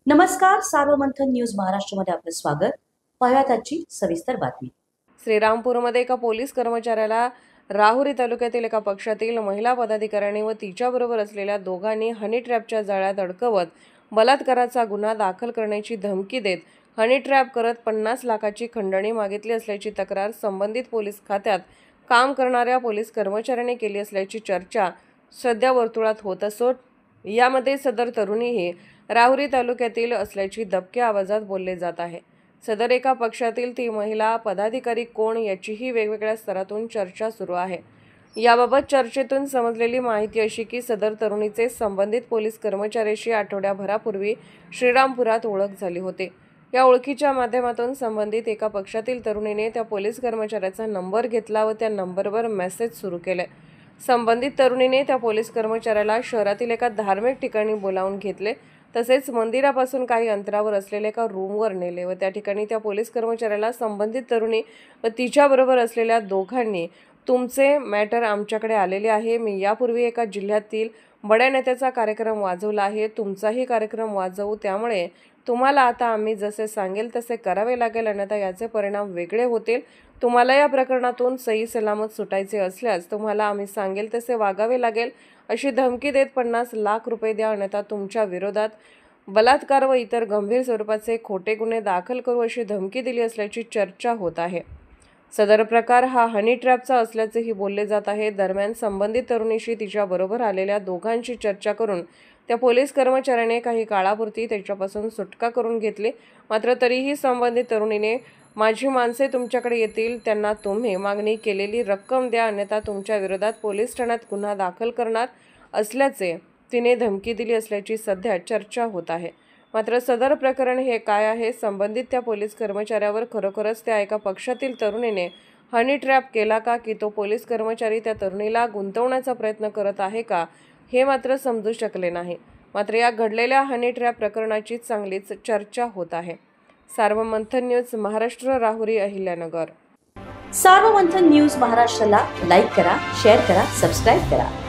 नमस्कार. सार्वमंथन न्यूज महाराष्ट्रमध्ये आपलं स्वागत. पाहूयात आजची सविस्तर बातमी. श्रीरामपूरमध्ये एका पोलीस कर्मचाऱ्याला राहुरी तालुक्यातील एका पक्षातील महिला पदाधिकाऱ्यांनी व तिच्याबरोबर असलेल्या दोघांनी हनी ट्रॅपच्या जाळ्यात अडकवत बलात्काराचा गुन्हा दाखल करण्याची धमकी देत हनी ट्रॅप करत 50 लाखाची खंडणी मागितली असल्याची तक्रार संबंधित पोलीस खात्यात काम करणाऱ्या पोलीस कर्मचाऱ्याने केली असल्याची चर्चा सध्या वर्तुळात होत असून यामध्ये सदर तरुणीही राहुरी तालुक्यातील असल्याची दबक्या आवाजात बोलले जात आहे. सदर एका पक्षातील ती महिला पदाधिकारी कोण याचीही वेगवेगळ्या स्तरातून चर्चा सुरू आहे. याबाबत चर्चेतून समजलेली माहिती अशी की सदर तरुणीचे संबंधित पोलीस कर्मचाऱ्याशी आठवड्याभरापूर्वी श्रीरामपुरात ओळख झाली होती. या ओळखीच्या माध्यमातून संबंधित एका पक्षातील तरुणीने त्या पोलीस कर्मचाऱ्याचा नंबर घेतला व त्या नंबरवर मेसेज सुरू केले. संबंधित तरुणीने त्या पोलीस कर्मचाऱ्याला शहरातील एका धार्मिक ठिकाणी बोलावून घेतले. तसेच मंदिरापासून काही अंतरावर असलेल्या एका रूमवर नेले व त्या ठिकाणी त्या पोलीस कर्मचाऱ्याला संबंधित तरुणी व तिच्याबरोबर असलेल्या दोघांनी तुमचे मॅटर आमच्याकडे आलेले आहे. मी यापूर्वी एका जिल्ह्यातील बड्या नेत्याचा कार्यक्रम वाजवला आहे. तुमचाही कार्यक्रम वाजवू. त्यामुळे तुम्हाला आता आम्ही जसे सांगेल तसे करावे लागेल, अन्यथा याचे परिणाम वेगळे होतील. तुम्हाला या प्रकरणातून सही सलामत सुटायचे असल्यास तुम्हाला आम्ही सांगेल तसे वागावे लागेल अशी धमकी देत 50 लाख रुपये द्या, अन्यथा तुमच्या विरोधात बलात्कार व इतर गंभीर स्वरूपाचे खोटे गुन्हे दाखल करू अशी धमकी दिली असल्याची चर्चा होत आहे. सदर प्रकार हा हनी ट्रॅपचा असल्याचेही बोलले जात आहे. दरम्यान संबंधित तरुणीशी तिच्याबरोबर आलेल्या दोघांशी चर्चा करून त्या पोलीस कर्मचाऱ्याने काही काळापुरती त्याच्यापासून सुटका करून घेतली. मात्र तरीही संबंधित तरुणीने माझी माणसे तुमच्याकडे येतील, त्यांना तुम्ही मागणी केलेली रक्कम द्या, अन्यथा तुमच्या विरोधात पोलीस ठाण्यात गुन्हा दाखल करणार असल्याचे तिने धमकी दिली असल्याची सध्या चर्चा होत आहे. मात्र सदर प्रकरण हे काय आहे? संबंधित त्या पोलीस कर्मचाऱ्यावर खरोखरच त्या एका पक्षातील तरुणीने हनी ट्रॅप केला का, की तो पोलीस कर्मचारी त्या तरुणीला गुंतवण्याचा प्रयत्न करत आहे का, हे मात्र समजू शकले नाही. मात्र या घडलेल्या हनी ट्रॅप प्रकरणाची चांगलीच चर्चा होत आहे. सार्वमंथन न्यूज महाराष्ट्र, राहुरी, अहिल्यानगर. सार्वमंथन न्यूज महाराष्ट्राला लाईक करा, शेअर करा, सबस्क्राईब करा.